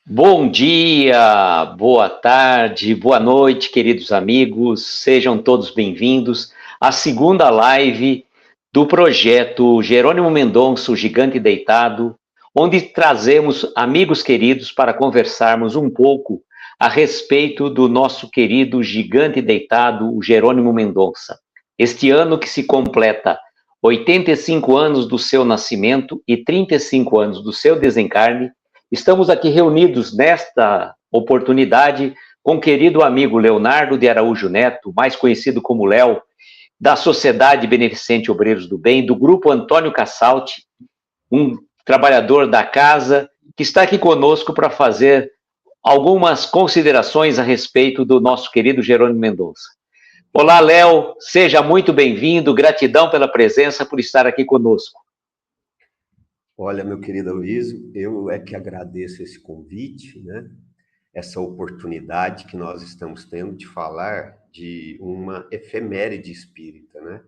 Bom dia, boa tarde, boa noite, queridos amigos. Sejam todos bem-vindos à segunda live do projeto Jerônimo Mendonça, o Gigante Deitado, onde trazemos amigos queridos para conversarmos um pouco a respeito do nosso querido Gigante Deitado, o Jerônimo Mendonça. Este ano que se completa 85 anos do seu nascimento e 35 anos do seu desencarne, estamos aqui reunidos nesta oportunidade com o querido amigo Leonardo de Araújo Neto, mais conhecido como Léo, da Sociedade Beneficente Obreiros do Bem, do Grupo Antônio Cassalti, um trabalhador da casa, que está aqui conosco para fazer algumas considerações a respeito do nosso querido Jerônimo Mendonça. Olá, Léo, seja muito bem-vindo, gratidão pela presença, por estar aqui conosco. Olha, meu querido Luiz, eu é que agradeço esse convite, né? Essa oportunidade que nós estamos tendo de falar de uma efeméride espírita, né?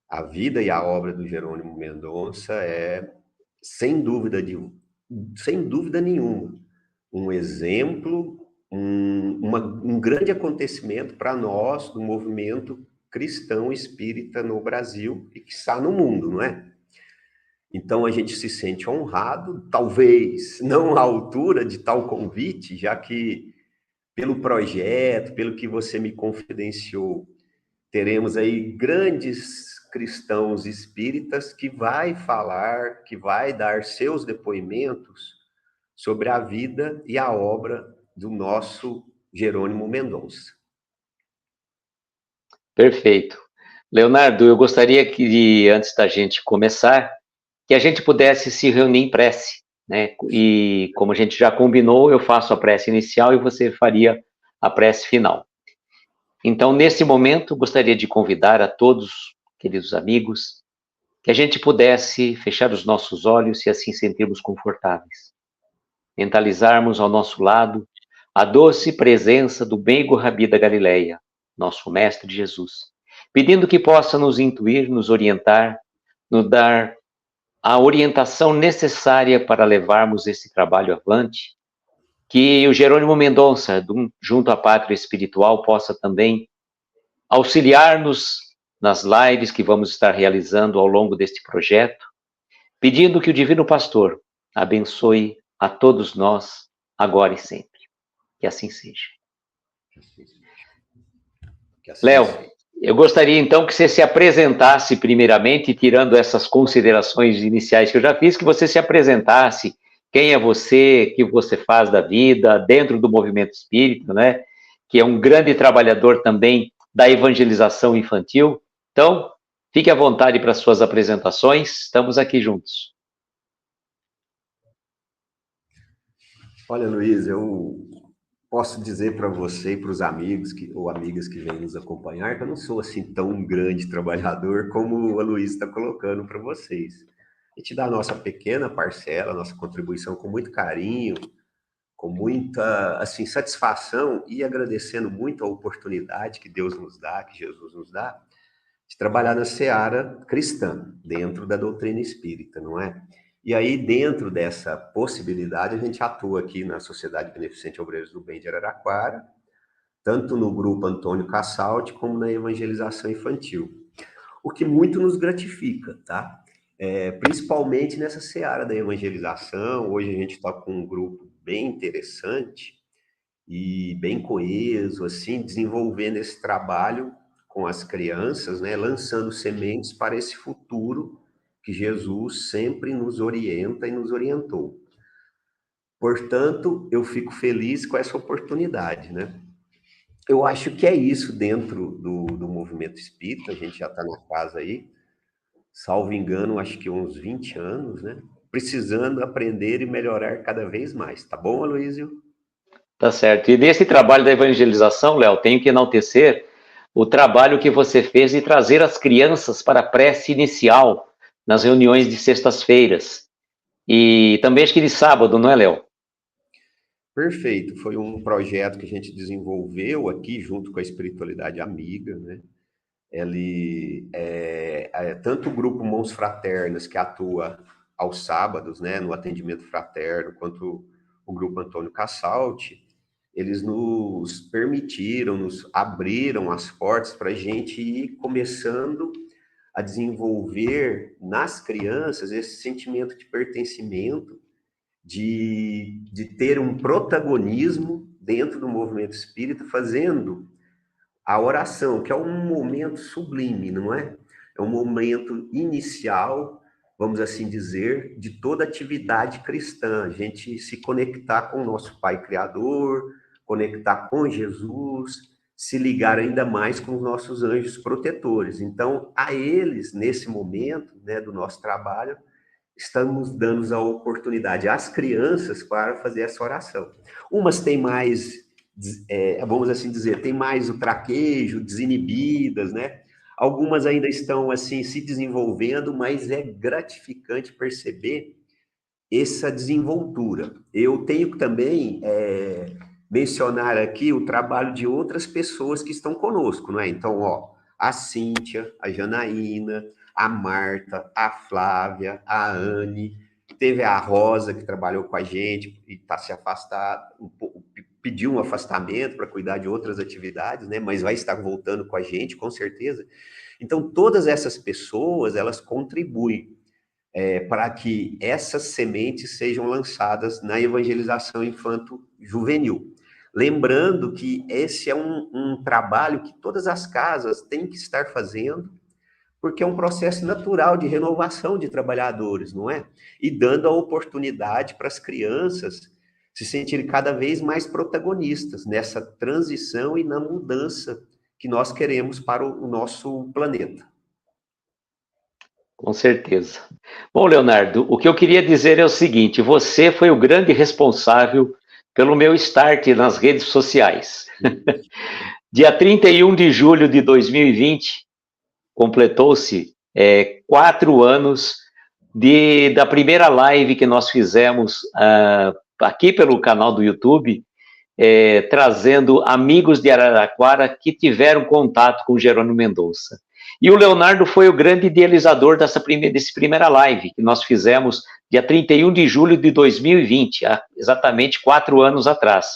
A vida e a obra do Jerônimo Mendonça é, sem dúvida nenhuma, um exemplo, um grande acontecimento para nós do movimento cristão espírita no Brasil e que está no mundo, não é? Então a gente se sente honrado, talvez não à altura de tal convite, já que pelo projeto, pelo que você me confidenciou, teremos aí grandes cristãos espíritas que vai falar, que vai dar seus depoimentos sobre a vida e a obra do nosso Jerônimo Mendonça. Perfeito. Leonardo, eu gostaria que, antes da gente começar, que a gente pudesse se reunir em prece, né? E como a gente já combinou, eu faço a prece inicial e você faria a prece final. Então, nesse momento, gostaria de convidar a todos, queridos amigos, que a gente pudesse fechar os nossos olhos e assim sentirmos confortáveis. Mentalizarmos ao nosso lado a doce presença do meigo Rabi da Galileia, nosso Mestre Jesus, pedindo que possa nos intuir, nos orientar, nos dar a orientação necessária para levarmos esse trabalho avante, que o Jerônimo Mendonça, junto à Pátria Espiritual, possa também auxiliar-nos nas lives que vamos estar realizando ao longo deste projeto, pedindo que o Divino Pastor abençoe a todos nós, agora e sempre. Que assim seja. Léo, eu gostaria então que você se apresentasse primeiramente, tirando essas considerações iniciais que eu já fiz, que você se apresentasse, quem é você, o que você faz da vida, dentro do movimento espírita, né? Que é um grande trabalhador também da evangelização infantil. Então, fique à vontade para as suas apresentações, estamos aqui juntos. Olha, Luiz, eu posso dizer para você e para os amigos ou amigas que vêm nos acompanhar que eu não sou assim tão um grande trabalhador como a Luiz está colocando para vocês. A gente dá a nossa pequena parcela, a nossa contribuição com muito carinho, com muita assim satisfação e agradecendo muito a oportunidade que Deus nos dá, que Jesus nos dá, de trabalhar na seara cristã, dentro da doutrina espírita, não é? E aí, dentro dessa possibilidade, a gente atua aqui na Sociedade Beneficente Obreiros do Bem de Araraquara, tanto no grupo Antônio Cassalti, como na evangelização infantil. O que muito nos gratifica, tá? Principalmente nessa seara da evangelização. Hoje a gente está com um grupo bem interessante e bem coeso, assim, desenvolvendo esse trabalho com as crianças, né? Lançando sementes para esse futuro que Jesus sempre nos orienta e nos orientou. Portanto, eu fico feliz com essa oportunidade, né? Eu acho que é isso dentro do movimento espírita, a gente já está na casa aí, salvo engano, acho que uns 20 anos, né? Precisando aprender e melhorar cada vez mais. Tá bom, Aloysio? Tá certo. E nesse trabalho da evangelização, Léo, tenho que enaltecer o trabalho que você fez de trazer as crianças para a prece inicial nas reuniões de sextas-feiras. E também acho que de sábado, não é, Léo? Perfeito. Foi um projeto que a gente desenvolveu aqui junto com a Espiritualidade Amiga, né? Ele tanto o grupo Mãos Fraternas, que atua aos sábados, né, no atendimento fraterno, quanto o o Grupo Antônio Cassalti, eles nos permitiram, nos abriram as portas para a gente ir começando a desenvolver nas crianças esse sentimento de pertencimento, de ter um protagonismo dentro do movimento espírita, fazendo a oração, que é um momento sublime, não é? É um momento inicial, vamos assim dizer, de toda atividade cristã. A gente se conectar com o nosso Pai Criador, conectar com Jesus, se ligar ainda mais com os nossos anjos protetores. Então, a eles, nesse momento, né, do nosso trabalho, estamos dando a oportunidade às crianças para fazer essa oração. Umas têm mais, vamos assim dizer, tem mais o traquejo, desinibidas, né? Algumas ainda estão assim se desenvolvendo, mas é gratificante perceber essa desenvoltura. Eu tenho também mencionar aqui o trabalho de outras pessoas que estão conosco, não é? Então, ó, a Cíntia, a Janaína, a Marta, a Flávia, a Anne, teve a Rosa, que trabalhou com a gente e está se afastando, pediu um afastamento para cuidar de outras atividades, né? Mas vai estar voltando com a gente, com certeza. Então, todas essas pessoas, elas contribuem para que essas sementes sejam lançadas na evangelização infanto-juvenil. Lembrando que esse é um trabalho que todas as casas têm que estar fazendo, porque é um processo natural de renovação de trabalhadores, não é? E dando a oportunidade para as crianças se sentirem cada vez mais protagonistas nessa transição e na mudança que nós queremos para o nosso planeta. Com certeza. Bom, Leonardo, o que eu queria dizer é o seguinte: você foi o grande responsável pelo meu start nas redes sociais. Dia 31 de julho de 2020, completou-se 4 anos da primeira live que nós fizemos aqui pelo canal do YouTube, trazendo amigos de Araraquara que tiveram contato com Jerônimo Mendonça. E o Leonardo foi o grande idealizador desse primeira live que nós fizemos dia 31 de julho de 2020, há exatamente 4 anos atrás.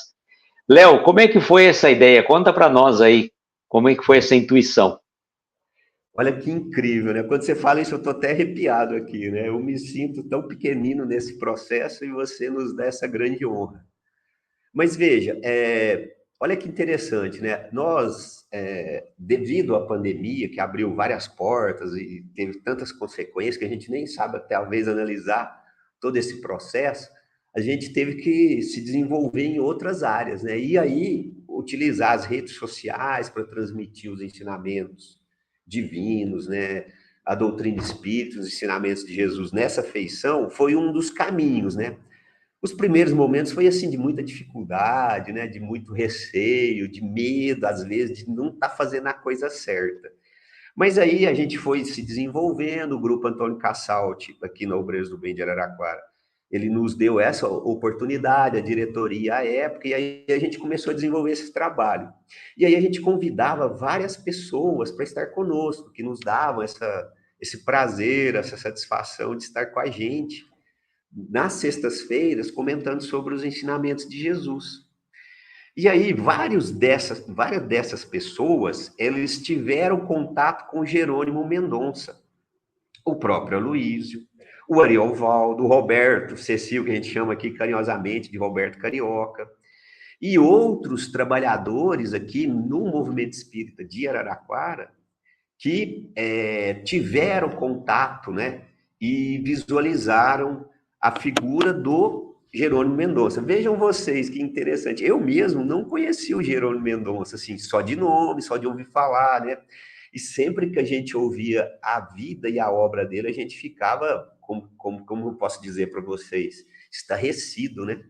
Léo, como é que foi essa ideia? Conta para nós aí, como é que foi essa intuição? Olha que incrível, né? Quando você fala isso, eu estou até arrepiado aqui, né? Eu me sinto tão pequenino nesse processo e você nos dá essa grande honra. Mas veja, olha que interessante, né? Nós, devido à pandemia, que abriu várias portas e teve tantas consequências que a gente nem sabe, talvez, analisar todo esse processo, a gente teve que se desenvolver em outras áreas, né? E aí, utilizar as redes sociais para transmitir os ensinamentos divinos, né? A doutrina espírita, os ensinamentos de Jesus nessa feição, foi um dos caminhos, né? Os primeiros momentos foi assim de muita dificuldade, né, de muito receio, de medo, às vezes, de não estar fazendo a coisa certa. Mas aí a gente foi se desenvolvendo, o grupo Antônio Cassalti, aqui na Obreiros do Bem de Araraquara, ele nos deu essa oportunidade, a diretoria à época, e aí a gente começou a desenvolver esse trabalho. E aí a gente convidava várias pessoas para estar conosco, que nos davam esse prazer, essa satisfação de estar com a gente nas sextas-feiras, comentando sobre os ensinamentos de Jesus. E aí, várias dessas pessoas, eles tiveram contato com Jerônimo Mendonça, o próprio Aloísio, o Ariovaldo, o Roberto Cecil, que a gente chama aqui carinhosamente de Roberto Carioca, e outros trabalhadores aqui no movimento espírita de Araraquara, que tiveram contato, né, e visualizaram a figura do Jerônimo Mendonça. Vejam vocês que interessante. Eu mesmo não conhecia o Jerônimo Mendonça, assim, só de nome, só de ouvir falar, né? E sempre que a gente ouvia a vida e a obra dele, a gente ficava, como eu posso dizer para vocês, estarrecido, né?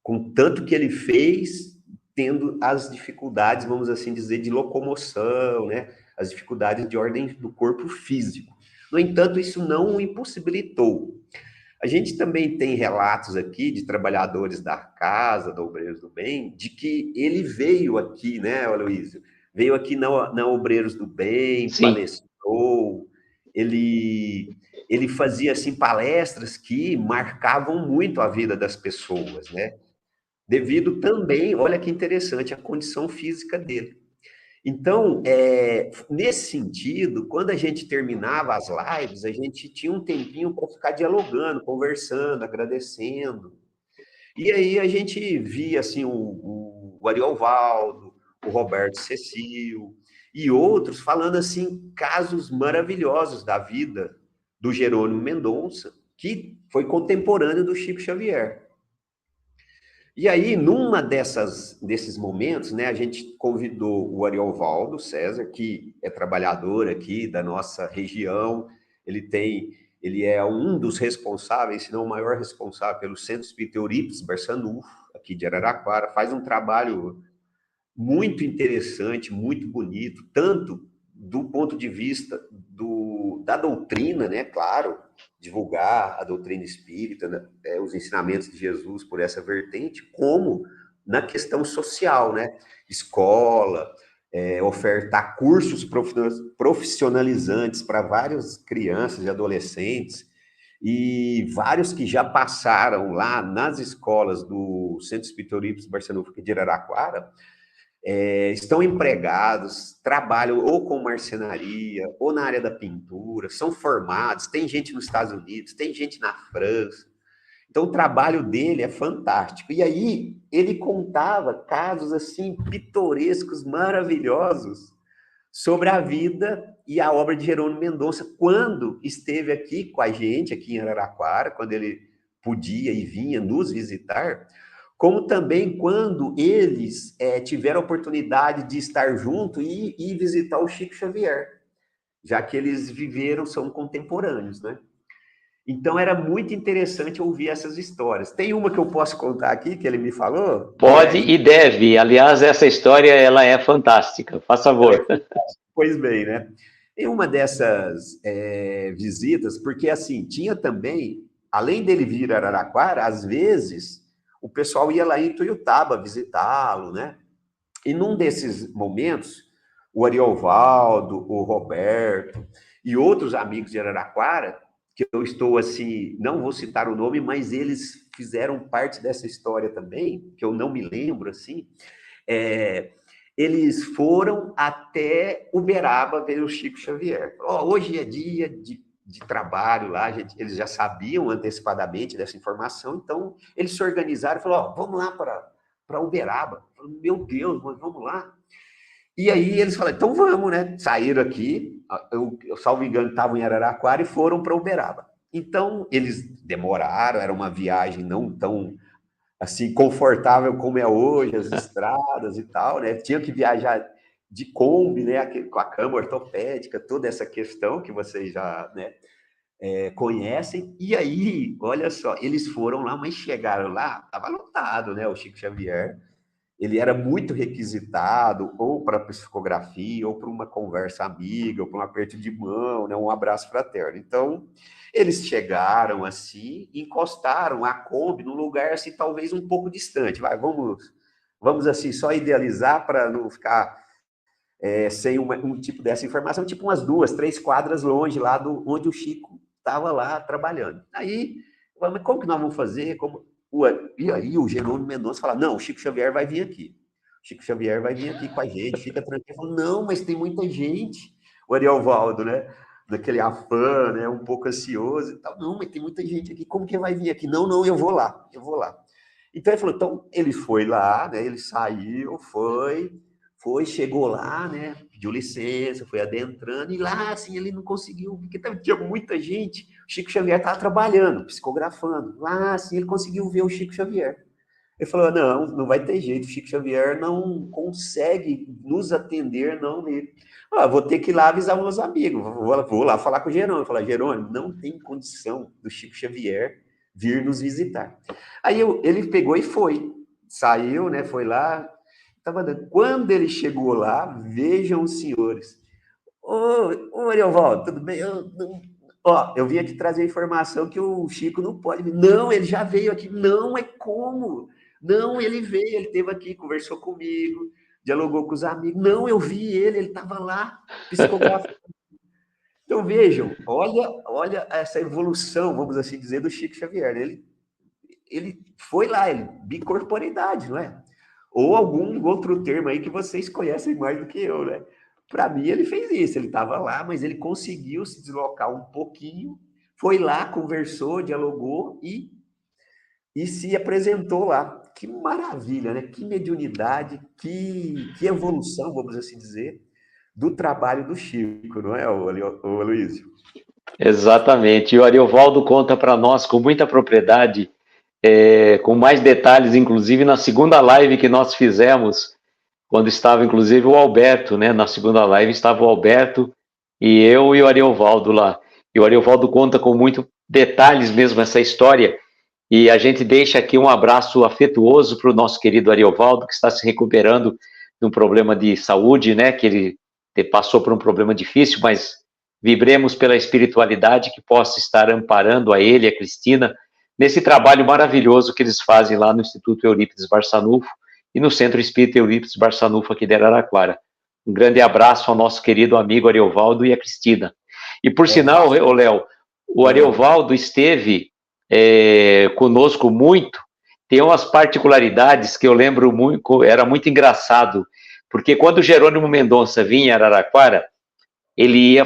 Com tanto que ele fez, tendo as dificuldades, vamos assim dizer, de locomoção, né? As dificuldades de ordem do corpo físico. No entanto, isso não o impossibilitou. A gente também tem relatos aqui de trabalhadores da casa, da Obreiros do Bem, de que ele veio aqui, né, Aloysio? Veio aqui na Obreiros do Bem, Sim. palestrou, ele fazia, assim, palestras que marcavam muito a vida das pessoas, né? devido também, olha que interessante, a condição física dele. Então, nesse sentido, quando a gente terminava as lives, a gente tinha um tempinho para ficar dialogando, conversando, agradecendo. E aí a gente via assim o Ariovaldo, o Roberto Cecil e outros falando assim casos maravilhosos da vida do Jerônimo Mendonça, que foi contemporâneo do Chico Xavier. E aí, desses momentos, né, a gente convidou o Ariovaldo César, que é trabalhador aqui da nossa região, ele é um dos responsáveis, se não o maior responsável pelo Centro Espírita Eurípides Barçanufo, aqui de Araraquara, faz um trabalho muito interessante, muito bonito, tanto do ponto de vista da doutrina, né? Claro, divulgar a doutrina espírita, né? Os ensinamentos de Jesus por essa vertente, como na questão social, né? Escola, ofertar cursos profissionalizantes para várias crianças e adolescentes, e vários que já passaram lá nas escolas do Centro Espírita Eurípides Barçanufo de Araraquara, estão empregados, trabalham ou com marcenaria, ou na área da pintura, são formados, tem gente nos Estados Unidos, tem gente na França. Então, o trabalho dele é fantástico. E aí, ele contava casos, assim, pitorescos, maravilhosos, sobre a vida e a obra de Jerônimo Mendonça, quando esteve aqui com a gente, aqui em Araraquara, quando ele podia e vinha nos visitar, como também quando eles tiveram a oportunidade de estar junto e visitar o Chico Xavier, já que eles viveram, são contemporâneos, né? Então era muito interessante ouvir essas histórias. Tem uma que eu posso contar aqui, que ele me falou? Pode e deve. Aliás, essa história ela é fantástica. Faz favor. Pois bem, né? Em uma dessas visitas, porque assim, tinha também, além dele vir a Araraquara, às vezes o pessoal ia lá em Tuiutaba visitá-lo, né? E num desses momentos, o Ariovaldo, o Roberto e outros amigos de Araraquara, que eu estou assim, não vou citar o nome, mas eles fizeram parte dessa história também, que eu não me lembro assim, é, eles foram até Uberaba ver o Chico Xavier. Hoje é dia de trabalho lá, eles já sabiam antecipadamente dessa informação, então eles se organizaram e falaram, vamos lá para Uberaba. Falei, meu Deus, mas vamos lá. E aí eles falaram, então vamos, né? Saíram aqui, eu salvo engano, estavam em Araraquara e foram para Uberaba. Então, eles demoraram, era uma viagem não tão assim confortável como é hoje, as estradas e tal, né? Tinha que viajar de Kombi, né? Com a cama ortopédica, toda essa questão que vocês já, né, conhecem. E aí, olha só, eles foram lá, mas chegaram lá, estava lotado, né? O Chico Xavier. Ele era muito requisitado, ou para psicografia, ou para uma conversa amiga, ou para um aperto de mão, né, um abraço fraterno. Então, eles chegaram assim, encostaram a Kombi num lugar assim, talvez um pouco distante. Vamos assim, só idealizar para não ficar sem um tipo dessa informação, tipo umas 2, 3 quadras longe lá onde o Chico estava lá trabalhando. Aí, mas como que nós vamos fazer? E aí o Jerônimo Mendonça fala, não, o Chico Xavier vai vir aqui. O Chico Xavier vai vir aqui com a gente, fica tranquilo. Falo, não, mas tem muita gente. O Ariovaldo, né? Daquele afã, né? Um pouco ansioso e tal. Não, mas tem muita gente aqui. Como que vai vir aqui? Não, não, eu vou lá, eu vou lá. Então ele falou, então ele foi lá, né? Ele saiu, chegou lá, né? Pediu licença, foi adentrando, e lá, assim, ele não conseguiu, porque tinha muita gente. O Chico Xavier estava trabalhando, psicografando. Lá, assim, ele conseguiu ver o Chico Xavier. Ele falou: não, não vai ter jeito, o Chico Xavier não consegue nos atender, não nele. Vou ter que ir lá avisar meus amigos, vou lá falar com o Jerônimo. Falar: Jerônimo, não tem condição do Chico Xavier vir nos visitar. Aí ele pegou e foi, saiu, né? Foi lá. Quando ele chegou lá, vejam os senhores. Ô Ariovaldo, tudo bem? Eu vim aqui trazer a informação que o Chico não pode vir. Não, ele já veio aqui. Não, é como? Não, ele veio, ele esteve aqui, conversou comigo, dialogou com os amigos. Não, eu vi ele estava lá, psicografando. Então, vejam, olha essa evolução, vamos assim dizer, do Chico Xavier. ele foi lá, ele, bicorporidade, não é? Ou algum outro termo aí que vocês conhecem mais do que eu, né? Para mim, ele fez isso, ele estava lá, mas ele conseguiu se deslocar um pouquinho, foi lá, conversou, dialogou e se apresentou lá. Que maravilha, né? Que mediunidade, que evolução, vamos assim dizer, do trabalho do Chico, não é, o Aloysio? Exatamente. E o Ariovaldo conta para nós com muita propriedade, com mais detalhes, inclusive na segunda live que nós fizemos, quando estava inclusive o Alberto, né? Na segunda live estava o Alberto e eu e o Ariovaldo lá. E o Ariovaldo conta com muito detalhes mesmo essa história. E a gente deixa aqui um abraço afetuoso para o nosso querido Ariovaldo, que está se recuperando de um problema de saúde, né? Que ele passou por um problema difícil, mas vibremos pela espiritualidade que possa estar amparando a ele e a Cristina nesse trabalho maravilhoso que eles fazem lá no Instituto Eurípides Barçanufo e no Centro Espírita Eurípides Barçanufo aqui de Araraquara. Um grande abraço ao nosso querido amigo Ariovaldo e a Cristina. E por sinal, Fácil. Léo, o Ariovaldo esteve conosco muito, tem umas particularidades que eu lembro muito, era muito engraçado, porque quando o Jerônimo Mendonça vinha em Araraquara, ele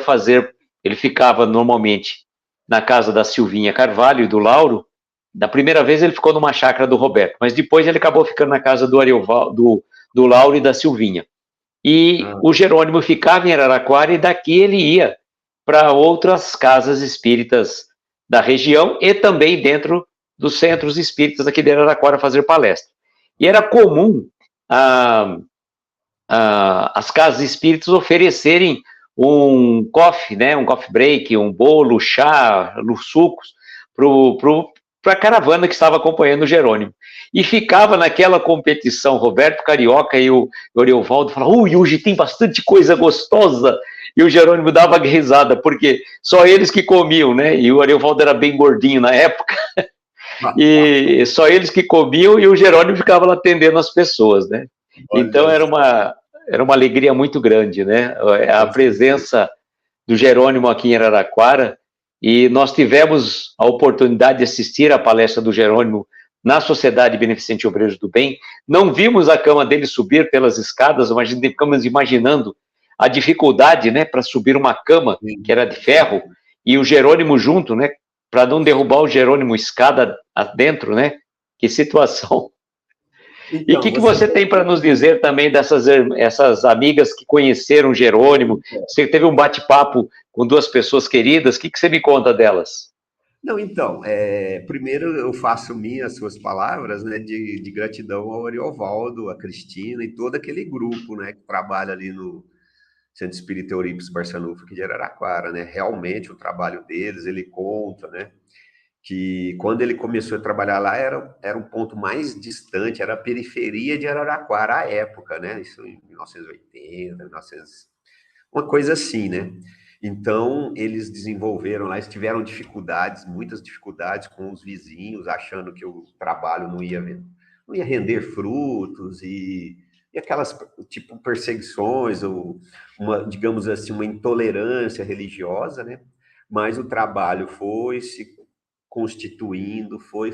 ficava normalmente na casa da Silvinha Carvalho e do Lauro. Da primeira vez ele ficou numa chácara do Roberto, mas depois ele acabou ficando na casa do Ariovaldo, do Lauro e da Silvinha. E o Jerônimo ficava em Araraquara e daqui ele ia para outras casas espíritas da região e também dentro dos centros espíritas aqui de Araraquara fazer palestra. E era comum as casas espíritas oferecerem um coffee, né, um coffee break, um bolo, chá, sucos para a caravana que estava acompanhando o Jerônimo. E ficava naquela competição, Roberto Carioca e o Ariovaldo falavam, hoje tem bastante coisa gostosa, e o Jerônimo dava risada, porque só eles que comiam, né, e o Ariovaldo era bem gordinho na época, e só eles que comiam, e o Jerônimo ficava lá atendendo as pessoas, né. Então Olha era uma alegria muito grande, né, a presença do Jerônimo aqui em Araraquara, e nós tivemos a oportunidade de assistir à palestra do Jerônimo na Sociedade Beneficente Obreiros do Bem. Não vimos a cama dele subir pelas escadas, mas ficamos imaginando a dificuldade, né, para subir uma cama que era de ferro e o Jerônimo junto, né, para não derrubar o Jerônimo escada adentro, né? Que situação. E o então, que você você tem para nos dizer também dessas essas amigas que conheceram Jerônimo? Você teve um bate-papo com duas pessoas queridas, o que você me conta delas? Não, então, primeiro eu faço minhas suas palavras, né, de gratidão ao Ariovaldo, a Cristina e todo aquele grupo, né, que trabalha ali no Centro Espírita Eurípides Barçanufo aqui de Araraquara, né? Realmente o trabalho deles, ele conta, né, que quando ele começou a trabalhar lá era um ponto mais distante, era a periferia de Araraquara à época, né? Isso em 1980, 1900, uma coisa assim, né? Então, eles desenvolveram lá, eles tiveram dificuldades, muitas dificuldades com os vizinhos, achando que o trabalho não ia render frutos e aquelas, tipo, perseguições, ou uma, digamos assim, uma intolerância religiosa, né? Mas o trabalho foi se constituindo, foi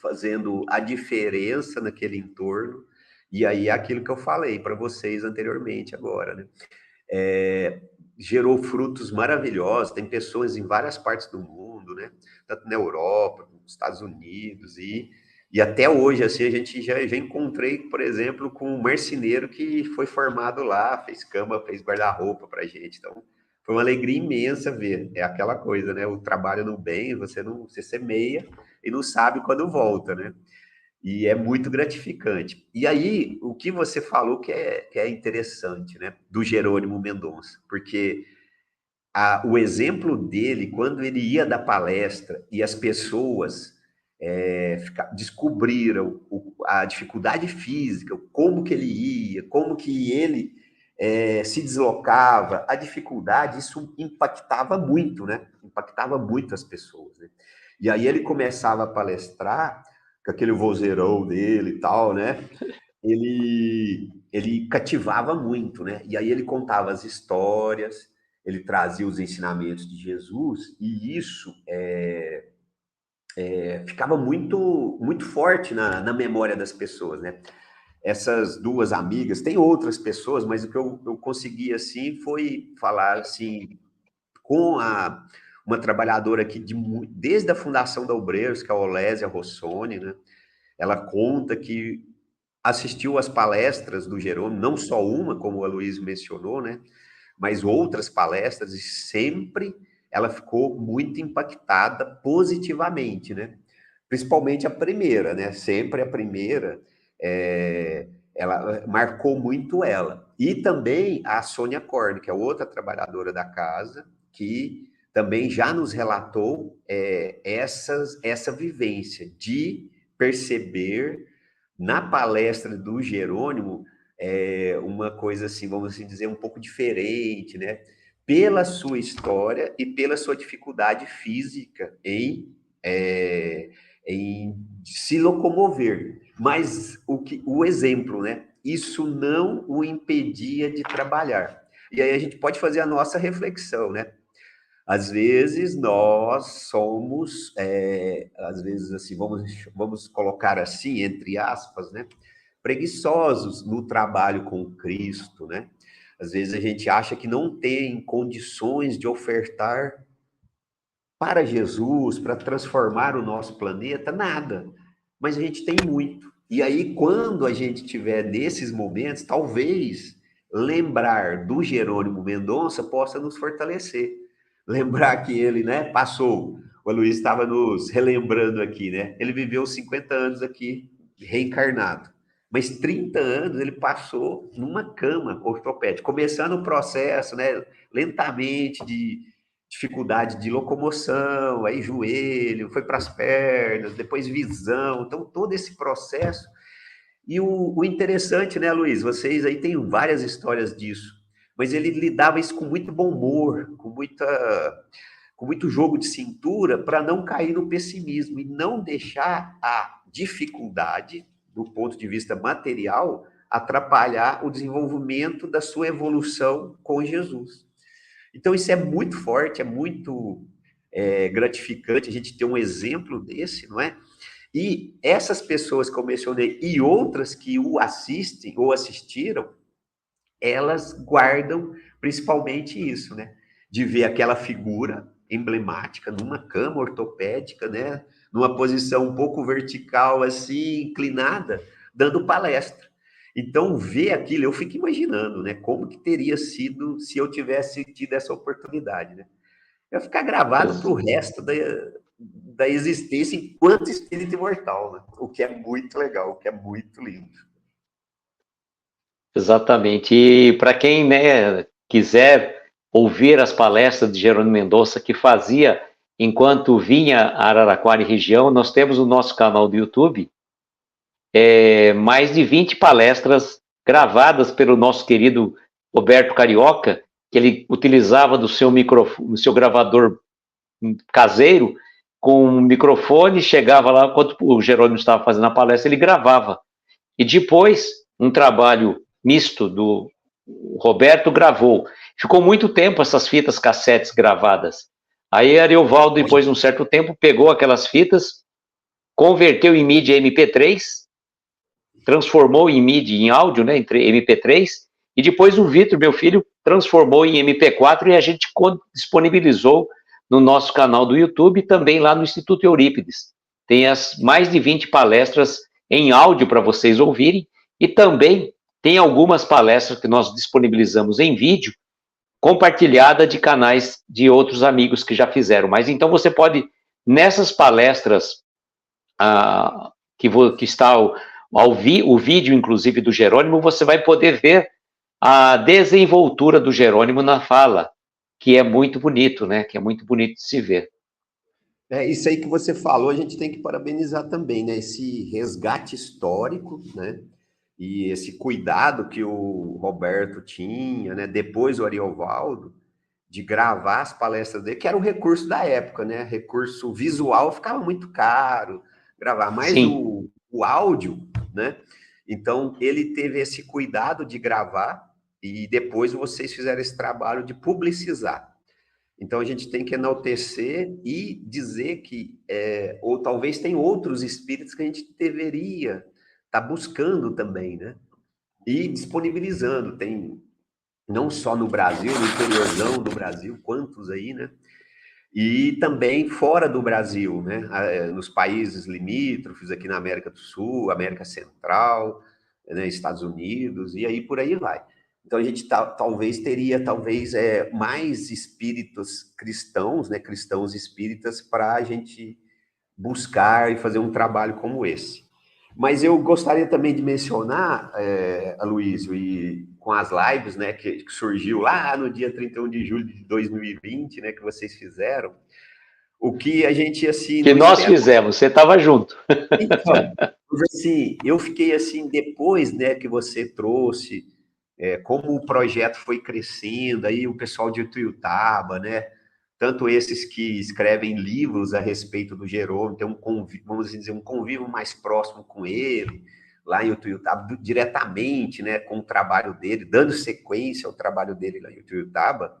fazendo a diferença naquele entorno, e aí é aquilo que eu falei para vocês anteriormente agora, né? É, gerou frutos maravilhosos, tem pessoas em várias partes do mundo, né? Tanto na Europa, nos Estados Unidos, e até hoje, assim, a gente já encontrei, por exemplo, com um marceneiro que foi formado lá, fez cama, fez guarda-roupa para a gente, então foi uma alegria imensa ver, é aquela coisa, né? O trabalho no bem, você semeia e não sabe quando volta, né? E é muito gratificante. E aí, o que você falou que é interessante, né? Do Jerônimo Mendonça, porque o exemplo dele, quando ele ia dar palestra e as pessoas descobriram a dificuldade física, como que ele ia, como que ele se deslocava, a dificuldade, isso impactava muito, né? Impactava muito as pessoas, né? E aí ele começava a palestrar com aquele vozeirão dele e tal, né? Ele cativava muito, né? E aí ele contava as histórias, ele trazia os ensinamentos de Jesus, e isso ficava muito forte na memória das pessoas, né? Essas duas amigas, tem outras pessoas, mas o que eu consegui, assim, foi falar, assim, com uma trabalhadora aqui desde a fundação da Obreiros, que é a Olésia Rossoni, né? Ela conta que assistiu às palestras do Jerônimo, não só uma, como o Aloysio mencionou, né? Mas outras palestras, e sempre ela ficou muito impactada positivamente, né? Principalmente a primeira, né? Sempre a primeira, ela marcou muito ela. E também a Sônia Korn, que é outra trabalhadora da casa, que também já nos relatou essa vivência de perceber na palestra do Jerônimo uma coisa assim, vamos assim dizer, um pouco diferente, né? Pela sua história e pela sua dificuldade física em se locomover. Mas o exemplo, né? Isso não o impedia de trabalhar. E aí a gente pode fazer a nossa reflexão, né? Às vezes nós somos, às vezes assim, vamos colocar assim, entre aspas, né? Preguiçosos no trabalho com Cristo, né? Às vezes a gente acha que não tem condições de ofertar para Jesus, para transformar o nosso planeta, nada. Mas a gente tem muito. E aí, quando a gente tiver nesses momentos, talvez lembrar do Jerônimo Mendonça possa nos fortalecer. Lembrar que ele, né, passou. O Luiz estava nos relembrando aqui, né? Ele viveu 50 anos aqui, reencarnado. Mas 30 anos ele passou numa cama ortopédica, começando o processo, né, lentamente, de dificuldade de locomoção, aí joelho, foi para as pernas, depois visão, então todo esse processo. E o interessante, né, Luiz, vocês aí têm várias histórias disso, mas ele lidava isso com muito bom humor, com muito jogo de cintura, para não cair no pessimismo e não deixar a dificuldade, do ponto de vista material, atrapalhar o desenvolvimento da sua evolução com Jesus. Então, isso é muito forte, é muito gratificante a gente ter um exemplo desse, não é? E essas pessoas que eu mencionei e outras que o assistem ou assistiram, elas guardam principalmente isso, né? De ver aquela figura emblemática numa cama ortopédica, né? Numa posição um pouco vertical, assim, inclinada, dando palestra. Então, ver aquilo, eu fico imaginando, né? Como que teria sido se eu tivesse tido essa oportunidade, né? Vai ficar gravado para o resto da existência enquanto espírito imortal, né? O que é muito legal, o que é muito lindo. Exatamente. E para quem, né, quiser ouvir as palestras de Jerônimo Mendonça que fazia enquanto vinha a Araraquara e região, nós temos no nosso canal do YouTube mais de 20 palestras gravadas pelo nosso querido Roberto Carioca, que ele utilizava do seu microfone, do seu gravador caseiro, com um microfone, chegava lá, enquanto o Jerônimo estava fazendo a palestra, ele gravava. E depois, um trabalho misto do Roberto gravou. Ficou muito tempo essas fitas cassetes gravadas. Aí Ariovaldo, depois de um certo tempo, pegou aquelas fitas, converteu em mídia MP3, transformou em mídia, em áudio, né, entre MP3, e depois o Vitor, meu filho, transformou em MP4 e a gente disponibilizou no nosso canal do YouTube e também lá no Instituto Eurípides. Tem as mais de 20 palestras em áudio para vocês ouvirem e também tem algumas palestras que nós disponibilizamos em vídeo, compartilhada de canais de outros amigos que já fizeram. Mas então você pode, nessas palestras que está o vídeo, inclusive, do Jerônimo, você vai poder ver a desenvoltura do Jerônimo na fala, que é muito bonito, né? Que é muito bonito de se ver. Isso aí que você falou, a gente tem que parabenizar também, né? Esse resgate histórico, né? E esse cuidado que o Roberto tinha, né? Depois o Ariovaldo, de gravar as palestras dele, que era um recurso da época, né? Recurso visual ficava muito caro, gravar, mas Sim. o áudio, né? Então, ele teve esse cuidado de gravar e depois vocês fizeram esse trabalho de publicizar. Então a gente tem que enaltecer e dizer que, ou talvez tem outros espíritos que a gente deveria estar buscando também, né? E disponibilizando. Tem não só no Brasil, no interiorzão do Brasil, quantos aí, né? E também fora do Brasil, né? Nos países limítrofes, aqui na América do Sul, América Central, né? Estados Unidos, e aí por aí vai. Então a gente talvez teria mais espíritos cristãos, né? Cristãos espíritas, para a gente buscar e fazer um trabalho como esse. Mas eu gostaria também de mencionar, Aloysio, e com as lives, né, que surgiu lá no dia 31 de julho de 2020, né, que vocês fizeram, o que a gente, assim, Que não nós espera. fizemos, você estava junto. Então, mas, assim, eu fiquei, assim, depois, né, que você trouxe, como o projeto foi crescendo, aí o pessoal de Utuiutaba, né, tanto esses que escrevem livros a respeito do Jerônimo, tem um convívio, vamos dizer, um convívio mais próximo com ele, lá em Utuiutaba, diretamente, né, com o trabalho dele, dando sequência ao trabalho dele lá em Utuiutaba.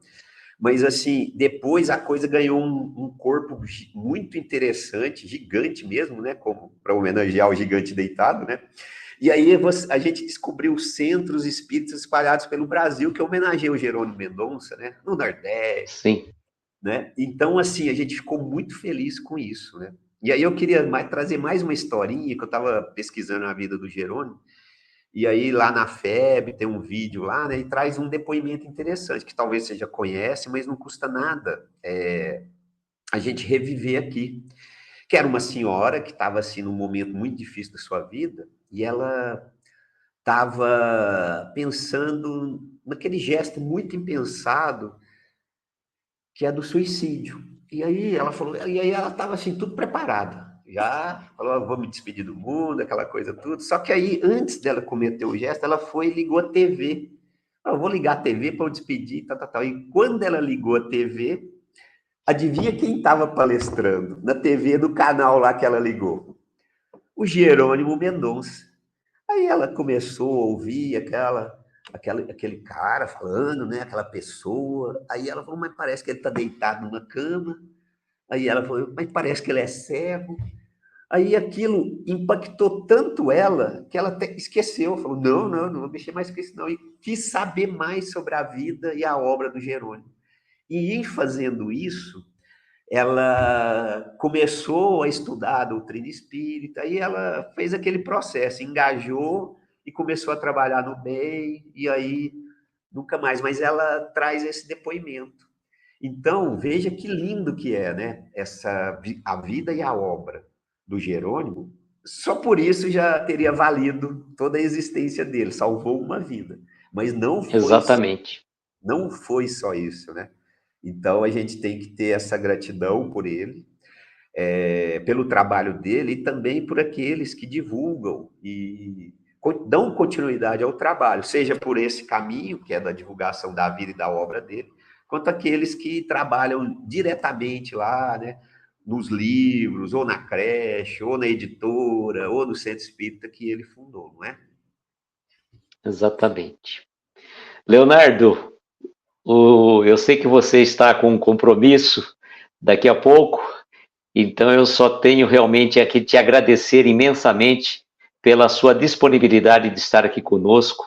Mas, assim, depois a coisa ganhou um corpo muito interessante, gigante mesmo, né, como para homenagear o gigante deitado, né. E aí a gente descobriu centros espíritas espalhados pelo Brasil que homenageiam o Jerônimo Mendonça, né, no Nordeste, Sim. né? Então, assim, a gente ficou muito feliz com isso, né? E aí eu queria trazer mais uma historinha, que eu estava pesquisando a vida do Jerônimo, e aí lá na FEB tem um vídeo lá, né? E traz um depoimento interessante, que talvez você já conhece, mas não custa nada a gente reviver aqui. Que era uma senhora que estava, assim, num momento muito difícil da sua vida, e ela estava pensando naquele gesto muito impensado, que é do suicídio. E aí ela falou, e aí ela estava assim, tudo preparada. Já falou, vou me despedir do mundo, aquela coisa tudo. Só que aí, antes dela cometer o gesto, ela foi e ligou a TV. Eu vou ligar a TV para eu despedir, tal, tal, tal. E quando ela ligou a TV, adivinha quem estava palestrando na TV do canal lá que ela ligou? O Jerônimo Mendonça. Aí ela começou a ouvir aquele cara falando, né? Aquela pessoa. Aí ela falou, mas parece que ele está deitado numa cama. Aí ela falou, mas parece que ele é cego. Aí aquilo impactou tanto ela que ela até esqueceu, falou, não vou mexer mais com isso não. E quis saber mais sobre a vida e a obra do Jerônimo. E em fazendo isso, ela começou a estudar a doutrina espírita e ela fez aquele processo, engajou e começou a trabalhar no bem, e aí nunca mais. Mas ela traz esse depoimento. Então, veja que lindo que é, né? A vida e a obra do Jerônimo. Só por isso já teria valido toda a existência dele, salvou uma vida. Mas Exatamente. não foi só isso, né? Então a gente tem que ter essa gratidão por ele, pelo trabalho dele e também por aqueles que divulgam e dão continuidade ao trabalho, seja por esse caminho, que é da divulgação da vida e da obra dele, quanto aqueles que trabalham diretamente lá, né, nos livros, ou na creche, ou na editora, ou no centro espírita que ele fundou, não é? Exatamente. Leonardo, eu sei que você está com um compromisso daqui a pouco, então eu só tenho realmente aqui te agradecer imensamente pela sua disponibilidade de estar aqui conosco.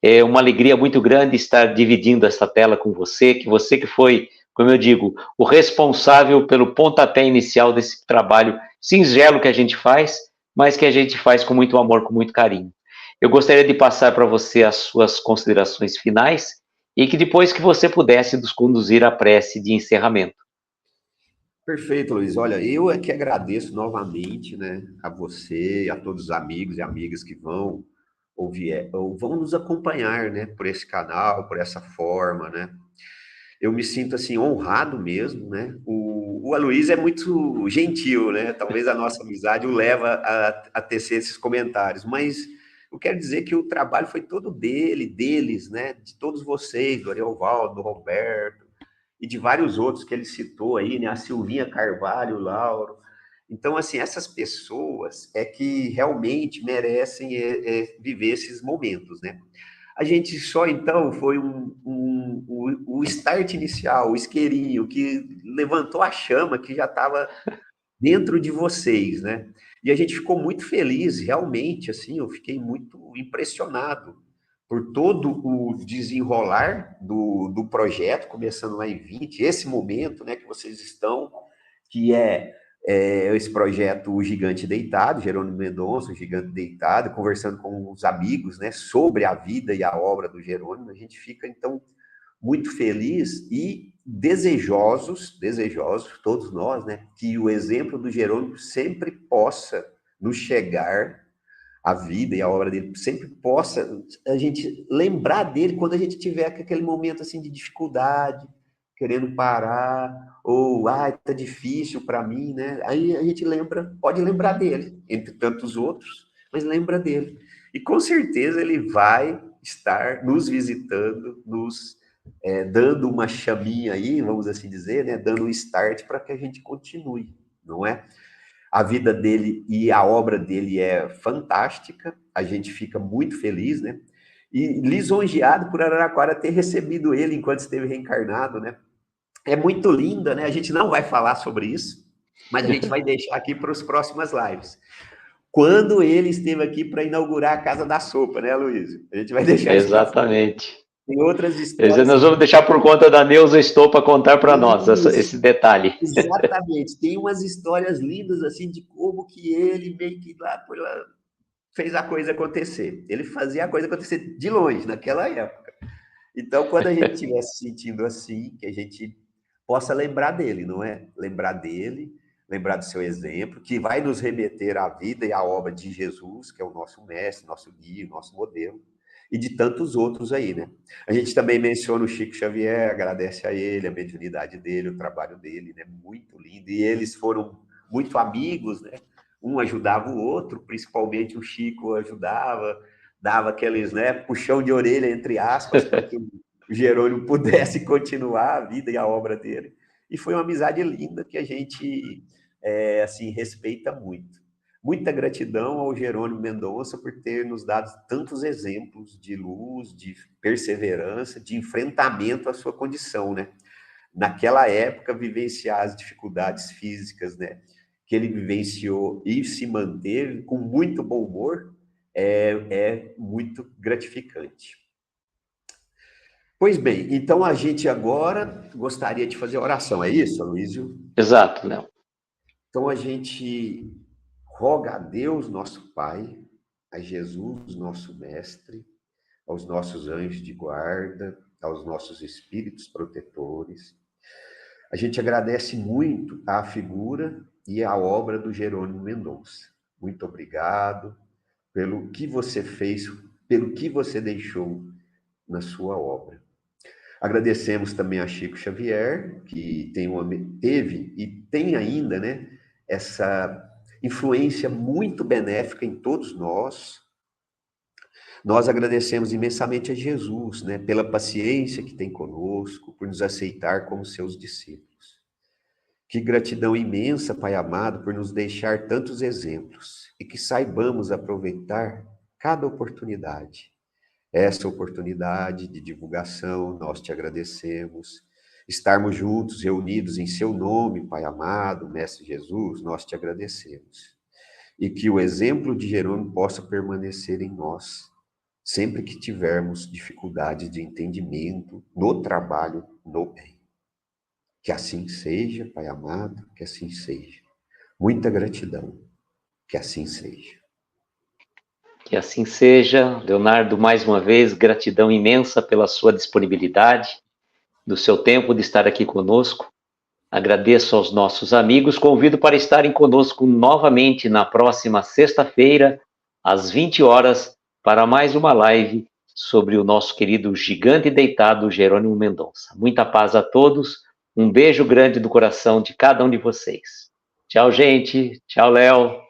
É uma alegria muito grande estar dividindo essa tela com você que foi, como eu digo, o responsável pelo pontapé inicial desse trabalho singelo que a gente faz, mas que a gente faz com muito amor, com muito carinho. Eu gostaria de passar para você as suas considerações finais e que depois que você pudesse nos conduzir à prece de encerramento. Perfeito, Luiz. Olha, eu é que agradeço novamente, né, a você, a todos os amigos e amigas que vão ouvir, ou vão nos acompanhar, né, por esse canal, por essa forma, né. Eu me sinto, assim, honrado mesmo, né. O Aloysio é muito gentil, né, talvez a nossa amizade o leva a tecer esses comentários, mas eu quero dizer que o trabalho foi todo deles, né, de todos vocês, do Ariovaldo, do Roberto, e de vários outros que ele citou aí, né? A Silvinha Carvalho, o Lauro. Então, assim, essas pessoas é que realmente merecem viver esses momentos, né? A gente só, então, foi o start inicial, o isqueirinho, que levantou a chama que já estava dentro de vocês, né? E a gente ficou muito feliz, realmente, assim, eu fiquei muito impressionado por todo o desenrolar do projeto, começando lá em 20, esse momento, né, que vocês estão, que esse projeto O Gigante Deitado, Jerônimo Mendonça, O Gigante Deitado, conversando com os amigos, né, sobre a vida e a obra do Jerônimo. A gente fica, então, muito feliz e desejosos, todos nós, né, que o exemplo do Jerônimo sempre possa nos chegar, a vida e a obra dele, sempre possa a gente lembrar dele quando a gente tiver aquele momento assim de dificuldade, querendo parar, ou, tá difícil para mim, né? Aí a gente lembra, pode lembrar dele, entre tantos outros, mas lembra dele. E com certeza ele vai estar nos visitando, nos dando uma chaminha aí, vamos assim dizer, né? Dando um start para que a gente continue, não é? A vida dele e a obra dele é fantástica, a gente fica muito feliz, né? E lisonjeado por Araraquara ter recebido ele enquanto esteve reencarnado, né? É muito linda, né? A gente não vai falar sobre isso, mas a gente vai deixar aqui para as próximas lives. Quando ele esteve aqui para inaugurar a Casa da Sopa, né, Luiz? A gente vai deixar isso para Exatamente. tem outras histórias. Nós vamos deixar por conta da Neuza Estopa contar para nós esse detalhe. Exatamente. Tem umas histórias lindas, assim, de como que ele meio que lá fez a coisa acontecer. Ele fazia a coisa acontecer de longe, naquela época. Então, quando a gente estiver se sentindo assim, que a gente possa lembrar dele, não é? Lembrar dele, lembrar do seu exemplo, que vai nos remeter à vida e à obra de Jesus, que é o nosso mestre, nosso guia, nosso modelo, e de tantos outros aí, né? A gente também menciona o Chico Xavier, agradece a ele, a mediunidade dele, o trabalho dele, né? Muito lindo. E eles foram muito amigos, né? Um ajudava o outro, principalmente o Chico ajudava, dava aqueles, né, puxão de orelha, entre aspas, para que o Jerônimo pudesse continuar a vida e a obra dele. E foi uma amizade linda que a gente, assim, respeita muito. Muita gratidão ao Jerônimo Mendonça por ter nos dado tantos exemplos de luz, de perseverança, de enfrentamento à sua condição, né? Naquela época, vivenciar as dificuldades físicas, né, que ele vivenciou e se manteve com muito bom humor, é muito gratificante. Pois bem, então a gente agora gostaria de fazer a oração, é isso, Aloysio? Exato, Léo. Então a gente roga a Deus, nosso Pai, a Jesus, nosso Mestre, aos nossos anjos de guarda, aos nossos espíritos protetores. A gente agradece muito a figura e a obra do Jerônimo Mendonça. Muito obrigado pelo que você fez, pelo que você deixou na sua obra. Agradecemos também a Chico Xavier, que teve e tem ainda, né, essa influência muito benéfica em todos nós. Nós agradecemos imensamente a Jesus, né, pela paciência que tem conosco, por nos aceitar como seus discípulos. Que gratidão imensa, Pai amado, por nos deixar tantos exemplos e que saibamos aproveitar cada oportunidade. Essa oportunidade de divulgação, nós te agradecemos. Estarmos juntos, reunidos em seu nome, Pai amado, Mestre Jesus, nós te agradecemos. E que o exemplo de Jerônimo possa permanecer em nós, sempre que tivermos dificuldades de entendimento no trabalho, no bem. Que assim seja, Pai amado, que assim seja. Muita gratidão, que assim seja. Que assim seja. Leonardo, mais uma vez, gratidão imensa pela sua disponibilidade, do seu tempo de estar aqui conosco. Agradeço aos nossos amigos, convido para estarem conosco novamente na próxima sexta-feira, às 20 horas, para mais uma live sobre o nosso querido gigante deitado Jerônimo Mendonça. Muita paz a todos, um beijo grande do coração de cada um de vocês. Tchau, gente. Tchau, Léo.